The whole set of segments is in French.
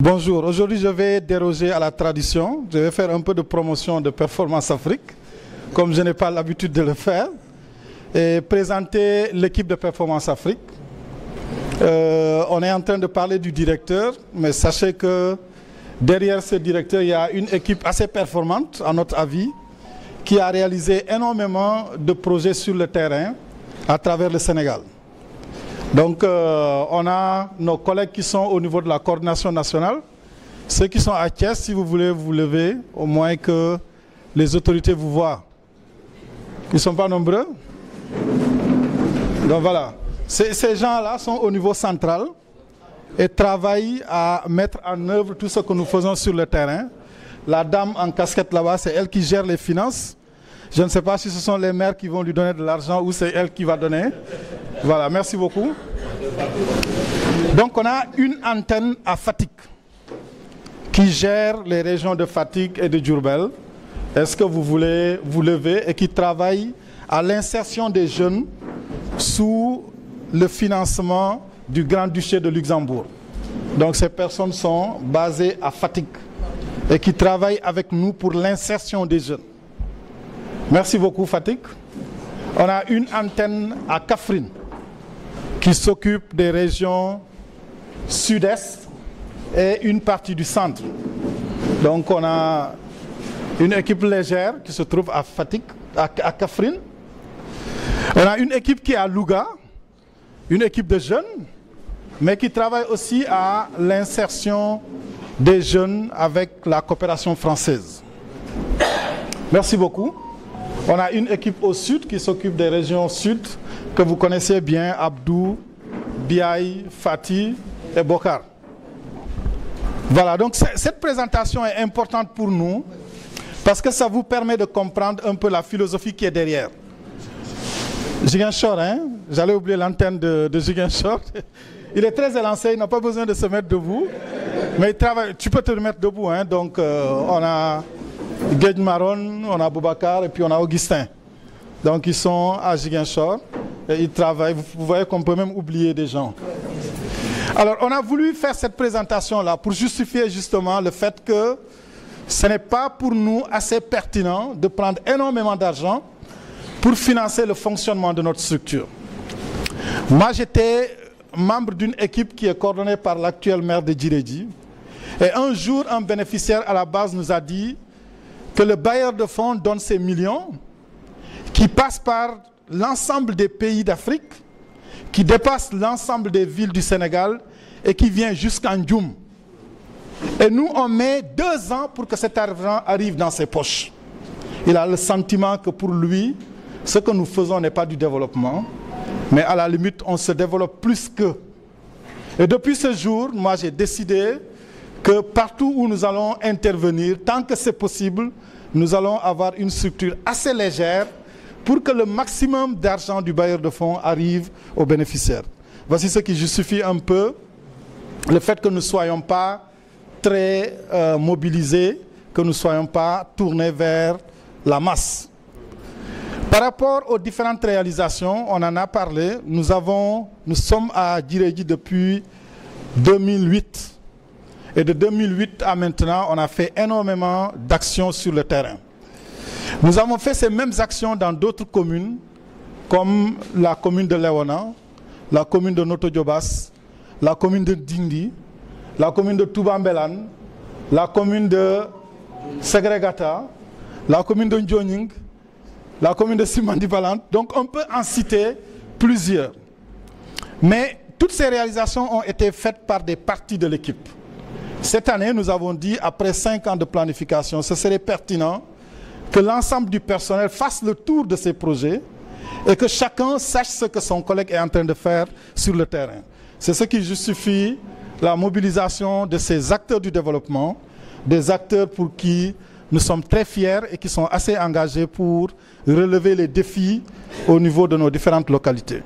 Bonjour, aujourd'hui je vais déroger à la tradition, je vais faire un peu de promotion de Performance Afrique, comme je n'ai pas l'habitude de le faire, et présenter l'équipe de Performance Afrique. On est en train de parler du directeur, mais sachez que derrière ce directeur, il y a une équipe assez performante, à notre avis, qui a réalisé énormément de projets sur le terrain à travers le Sénégal. Donc, on a nos collègues qui sont au niveau de la coordination nationale. Ceux qui sont à Thiès, si vous voulez vous lever, au moins que les autorités vous voient. Ils ne sont pas nombreux. Donc voilà. Ces gens-là sont au niveau central et travaillent à mettre en œuvre tout ce que nous faisons sur le terrain. La dame en casquette là-bas, c'est elle qui gère les finances. Je ne sais pas si ce sont les maires qui vont lui donner de l'argent ou c'est elle qui va donner. Voilà, merci beaucoup. Donc on a une antenne à Fatick qui gère les régions de Fatick et de Diourbel. Est-ce que vous voulez vous lever et qui travaille à l'insertion des jeunes sous le financement du Grand-Duché de Luxembourg. Donc ces personnes sont basées à Fatick et qui travaillent avec nous pour l'insertion des jeunes. Merci beaucoup Fatick. On a une antenne à Kaffrine qui s'occupe des régions sud-est et une partie du centre. Donc on a une équipe légère qui se trouve à Fatick, à Kaffrine. On a une équipe qui est à Louga, une équipe de jeunes, mais qui travaille aussi à l'insertion des jeunes avec la coopération française. Merci beaucoup. On a une équipe au sud qui s'occupe des régions sud que vous connaissez bien, Abdou, Biaï, Fati et Bokar. Voilà, donc cette présentation est importante pour nous parce que ça vous permet de comprendre un peu la philosophie qui est derrière. Ziguinchor, hein? J'allais oublier l'antenne de Ziguinchor. Il est très élancé, il n'a pas besoin de se mettre debout. Mais il travaille, tu peux te remettre debout, hein? Donc on a Guedj Maron, on a Boubacar et puis on a Augustin. Donc ils sont à Ziguinchor et ils travaillent. Vous voyez qu'on peut même oublier des gens. Alors on a voulu faire cette présentation-là pour justifier justement le fait que ce n'est pas pour nous assez pertinent de prendre énormément d'argent pour financer le fonctionnement de notre structure. Moi j'étais membre d'une équipe qui est coordonnée par l'actuel maire de Djiredji. Et un jour, un bénéficiaire à la base nous a dit que le bailleur de fonds donne ces millions qui passent par l'ensemble des pays d'Afrique, qui dépassent l'ensemble des villes du Sénégal et qui vient jusqu'en Ndioum. Et nous, on met 2 ans pour que cet argent arrive dans ses poches. Il a le sentiment que pour lui, ce que nous faisons n'est pas du développement, mais à la limite, on se développe plus qu'eux. Et depuis ce jour, moi j'ai décidé que partout où nous allons intervenir, tant que c'est possible, nous allons avoir une structure assez légère pour que le maximum d'argent du bailleur de fonds arrive aux bénéficiaires. Voici ce qui justifie un peu le fait que nous ne soyons pas très mobilisés, que nous ne soyons pas tournés vers la masse. Par rapport aux différentes réalisations, on en a parlé, nous sommes à Djiredji depuis 2008. Et de 2008 à maintenant, on a fait énormément d'actions sur le terrain. Nous avons fait ces mêmes actions dans d'autres communes, comme la commune de Léona, la commune de Noto Diobass, la commune de Dindi, la commune de Toubambelan, la commune de Segregata, la commune de Ndioning, la commune de Simandibalant. Donc on peut en citer plusieurs. Mais toutes ces réalisations ont été faites par des parties de l'équipe. Cette année, nous avons dit, après 5 ans de planification, ce serait pertinent que l'ensemble du personnel fasse le tour de ces projets et que chacun sache ce que son collègue est en train de faire sur le terrain. C'est ce qui justifie la mobilisation de ces acteurs du développement, des acteurs pour qui nous sommes très fiers et qui sont assez engagés pour relever les défis au niveau de nos différentes localités.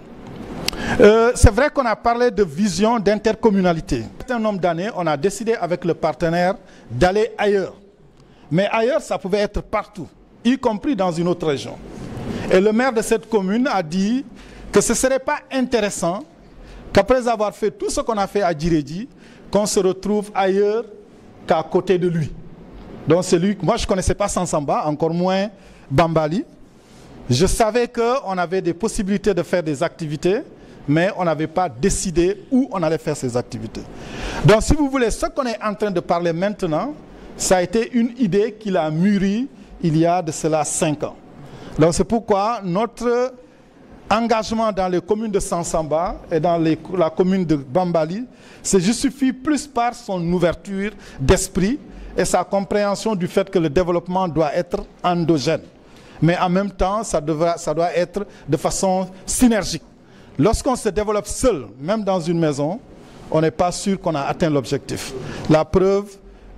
C'est vrai qu'on a parlé de vision d'intercommunalité. Un nombre d'années, on a décidé avec le partenaire d'aller ailleurs. Mais ailleurs, ça pouvait être partout, y compris dans une autre région. Et le maire de cette commune a dit que ce ne serait pas intéressant qu'après avoir fait tout ce qu'on a fait à Djiredji, qu'on se retrouve ailleurs qu'à côté de lui. Donc moi je ne connaissais pas Sansamba, encore moins Bambali. Je savais qu'on avait des possibilités de faire des activités, mais on n'avait pas décidé où on allait faire ces activités. Donc si vous voulez, ce qu'on est en train de parler maintenant, ça a été une idée qu'il a mûrie il y a de cela 5 ans. Donc c'est pourquoi notre engagement dans les communes de Sansamba et dans la commune de Bambali se justifie plus par son ouverture d'esprit et sa compréhension du fait que le développement doit être endogène. Mais en même temps, ça doit être de façon synergique. Lorsqu'on se développe seul, même dans une maison, on n'est pas sûr qu'on a atteint l'objectif. La preuve,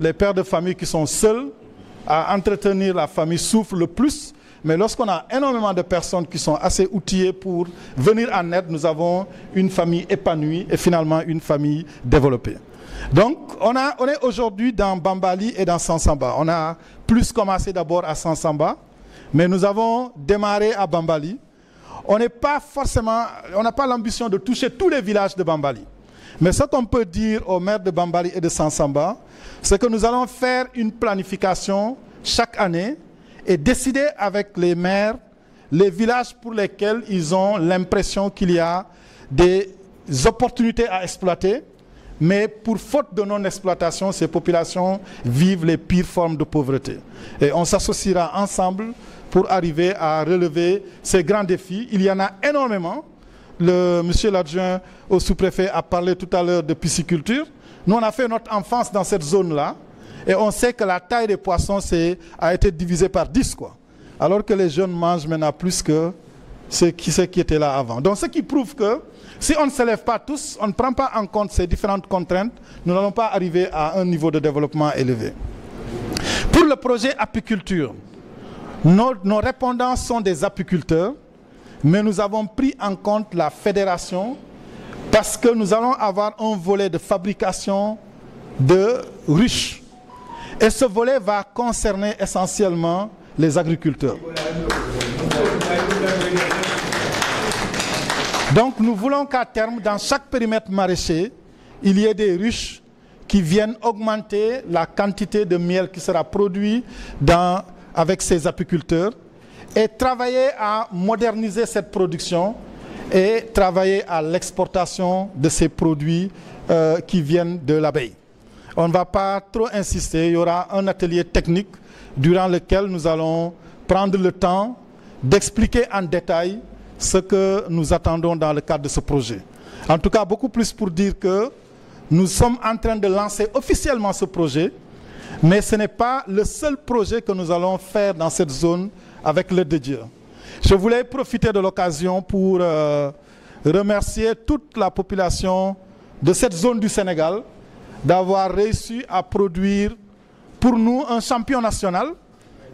les pères de famille qui sont seuls à entretenir la famille souffrent le plus. Mais lorsqu'on a énormément de personnes qui sont assez outillées pour venir en aide, nous avons une famille épanouie et finalement une famille développée. Donc, on est aujourd'hui dans Bambali et dans Sansamba. On a plus commencé d'abord à Sansamba, mais nous avons démarré à Bambali. On n'a pas l'ambition de toucher tous les villages de Bambali. Mais ce qu'on peut dire aux maires de Bambali et de Sansamba, c'est que nous allons faire une planification chaque année et décider avec les maires les villages pour lesquels ils ont l'impression qu'il y a des opportunités à exploiter, mais pour faute de non-exploitation, ces populations vivent les pires formes de pauvreté. Et on s'associera ensemble pour arriver à relever ces grands défis. Il y en a énormément. Monsieur l'adjoint au sous-préfet a parlé tout à l'heure de pisciculture. Nous, on a fait notre enfance dans cette zone-là. Et on sait que la taille des poissons a été divisée par 10, quoi. Alors que les jeunes mangent maintenant plus que ceux qui étaient là avant. Donc ce qui prouve que si on ne se lève pas tous, on ne prend pas en compte ces différentes contraintes, nous n'allons pas arriver à un niveau de développement élevé. Pour le projet apiculture, nos répondants sont des apiculteurs, mais nous avons pris en compte la fédération parce que nous allons avoir un volet de fabrication de ruches. Et ce volet va concerner essentiellement les agriculteurs. Donc nous voulons qu'à terme, dans chaque périmètre maraîcher, il y ait des ruches qui viennent augmenter la quantité de miel qui sera produit avec ces apiculteurs et travailler à moderniser cette production et travailler à l'exportation de ces produits qui viennent de l'abeille. On ne va pas trop insister, il y aura un atelier technique durant lequel nous allons prendre le temps d'expliquer en détail ce que nous attendons dans le cadre de ce projet. En tout cas, beaucoup plus pour dire que nous sommes en train de lancer officiellement ce projet, mais ce n'est pas le seul projet que nous allons faire dans cette zone avec l'aide de Dieu. Je voulais profiter de l'occasion pour remercier toute la population de cette zone du Sénégal d'avoir réussi à produire pour nous un champion national,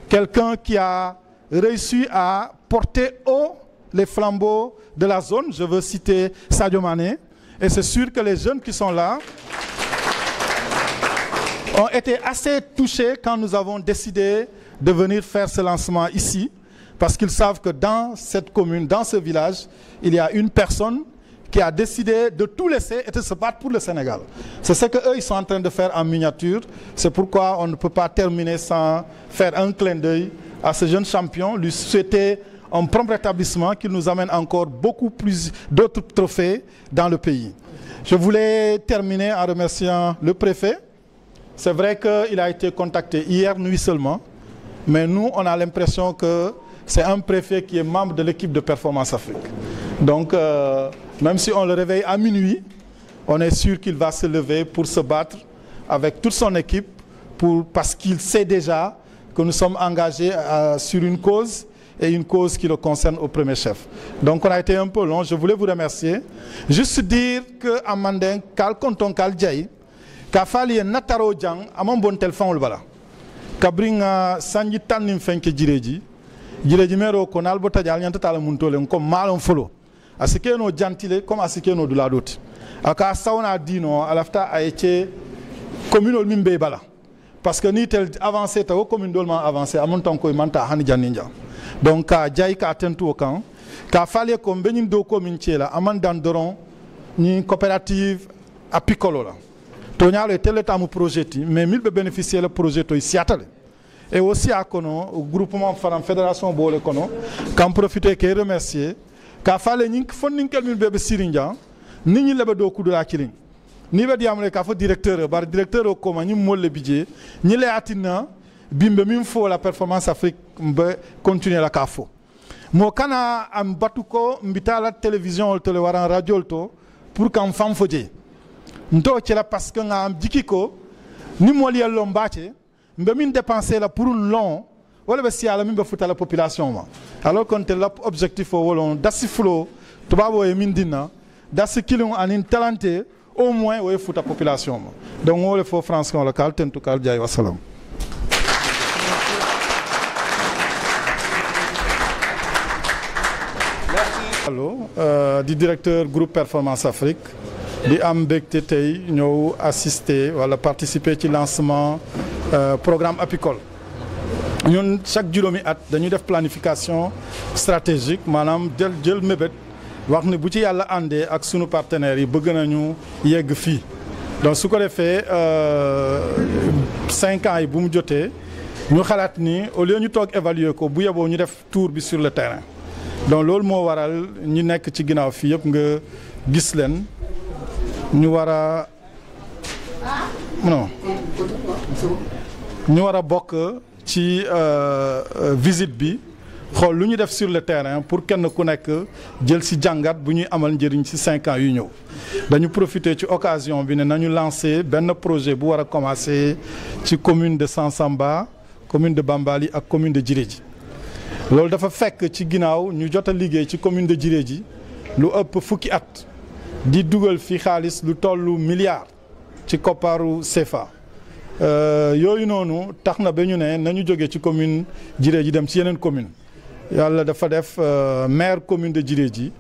quelqu'un qui a réussi à porter haut les flambeaux de la zone. Je veux citer Sadio Mané. Et c'est sûr que les jeunes qui sont là ont été assez touchés quand nous avons décidé de venir faire ce lancement ici, parce qu'ils savent que dans cette commune, dans ce village, il y a une personne qui a décidé de tout laisser et de se battre pour le Sénégal. C'est ce qu'eux, ils sont en train de faire en miniature. C'est pourquoi on ne peut pas terminer sans faire un clin d'œil à ce jeune champion, lui souhaiter un prompt rétablissement, qu'il nous amène encore beaucoup plus d'autres trophées dans le pays. Je voulais terminer en remerciant le préfet. C'est vrai qu'il a été contacté hier nuit seulement, mais nous, on a l'impression que c'est un préfet qui est membre de l'équipe de Performance Afrique. Donc, même si on le réveille à minuit, on est sûr qu'il va se lever pour se battre avec toute son équipe, parce qu'il sait déjà que nous sommes engagés sur une cause, et une cause qui le concerne au premier chef. Donc on a été un peu long, je voulais vous remercier. Juste dire que Amandin, kal konton kal jay, ka fali nataro jang, amon bon téléphone le bala. Kabringa sanji tanim fenke jireji mero konal bota jal nyanta tala muntole comme malon folo. Asike no gentile comme asike no dula dot. Aka sauna dino alafta a été communal mimbe bala. Parce que ni tel avancé ta commune dolman avancé amon tanko manta hani janinja. Donc ka jay ka tentu kan ka fale ko benin do ko min tiela aman dan doron ni coopérative apicolo la toñalo teletamu projet mais milɓe bénéficier le projet to siatale et aussi à kono groupement faram fédération bole kono kam profiter ke remercier ka fale ñing fonninkel min bebe sirinja ni ñi lebe do kudura kiling ni be diamle ka fo directeur bar directeur ko ma ñi molle bidje ñi le atina bimbe min fo la performance Afrique mbe continuer la ka fo mo kana am batuko mbitala télévision to le waran radio to pour kam fam foje nto ci la parce que nga am jikiko ni mol yello mbace mbe min dépenser la pour long wala be siala min be futa la population ma alors qu'on tel objectif o wolon dasi flow to babo e min dina dasi kilon anin talenté au moins way futa population ma donc wole fo France kon local tentu kal jay wassalam. Allo di directeur groupe Performance Afrique di am mbégte tey ñëw assister wala participer ci lancement programme apicole ñun chaque juróomi at dañuy def planification stratégique maanaam jël mébét wax ni bu ci yàlla àndee ak sunu partenaires yi bëgg nañu yegg fii donc su ko defee 5 ans yi bu mu jotee ñu xalaat ni au lieu ñu toog évaluer ko bu yeboo ñu def tour bi sur le terrain donc loolu moo waral ñi nekk ci ginnaaw fii yëpp nga gis leen ñu war a non ñu war a bokk ci visite bi xool lu ñu def sur le terrain pour kenn ku nekk jël ci jàngat bu ñuy amal njëriñ ci 5 ans yu ñëw dañu profiter ci occasion bi ne nañu lancer benn projet bu war a commencer ci commune de Sansamba commune de Bambali ak commune de Djirédji loolu dafa fekk ci ginnaaw ñu jot a liggéey ci commune de Djirédji lu ëpp fukki at di dugal fi xaalis lu tollu milliard ci kopparu CFA yooyu noonu tax na ba ñu ne nañu jóge ci commune Djirédji dem ci yeneen commune yàlla dafa def maire commune de Djirédji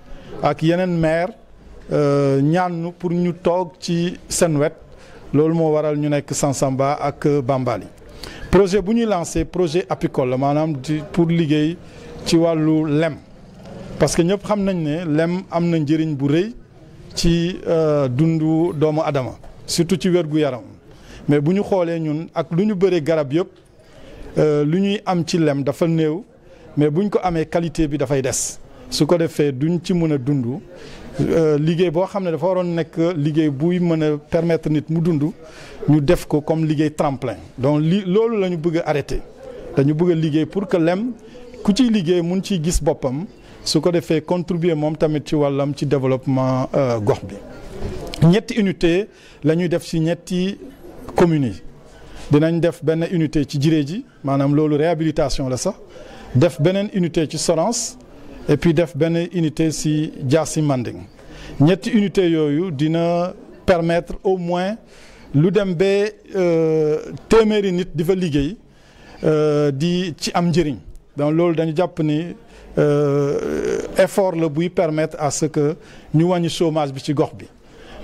ak yeneen maire ñaan pour ñu toog ci seen wet loolu moo waral ñu nekk Sansamba ak Bambali projet bu ñuy lancé projet apicole la maanaam pour liggéey ci wàllu lem parce que ñëpp xam nañ ne lem am na njëriñ bu rëy ci dundu doomu adama surtout ci wérgu yaram mais bu ñu xoolee ñun ak lu ñu bëree garab yëpp lu ñuy am ci lem dafa néew mais buñ ko amee qualité bi dafay des su ko defee duñ ci mën a dund liggéey boo xam ne dafa waroon nekk liggéey buy mën a permettre nit mu dund ñu def ko comme liggéey tremplin donc loolu la ñu bëgg a arrêter dañu bëgg a liggéey pour que lem ku ciy liggéey mun ciy gis boppam su ko defee contribuer moom tamit ci wàllam ci développement gox bi. ñetti unité la ñuy def ci ñetti communes yi dinañ def benn unité ci Djirédji maanaam loolu réhabilitation la sax def beneen unité ci Sorance et puis def benn unité ci Diassi Manding ñetti unité yooyu dina permettre au moins lu dem ba téeméeri nit di fa liggéey di ci am njëriñ donc loolu dañu jàpp ni effort la buy permettre à ce que ñu wàññi chômage bi ci gox bi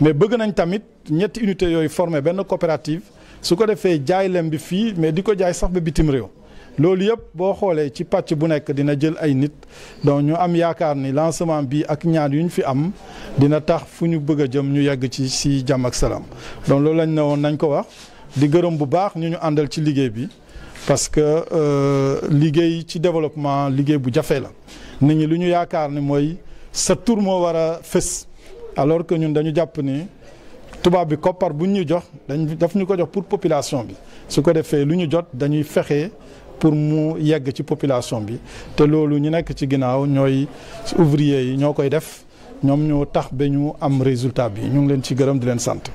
mais bëgg nañ tamit ñetti unité yooyu former benn coopérative su ko defee jaay lem bi fii mais di ko jaay sax ba bitim réew loolu yëpp boo xoolee ci pàcc bu nekk dina jël ay nit donc ñu am yaakaar ni lancement bi ak ñaan yu ñu fi am dina tax fu ñu bëgg a jëm ñu yegg ci si jàmm ak salaam donc loolu lañ ne woon nañ ko wax di gërëm bu baax ñu àndal ci liggéey bi parce que liggéey ci développement liggéey bu jafe la nit ñi lu ñu yaakaar ni mooy sa tur moo war a fës alors que ñun dañu jàpp ni tubaab bi koppar bu ñu jox daf ñu ko jox pour population bi su ko defee lu ñu jot dañuy fexe pour mu yegg ci population bi te loolu ñu nekk ci ginnaaw ñooy ouvrier yi ñoo koy def ñoom ñoo tax ba ñu am résultat bi ñu ngi leen ci gërëm di leen sant.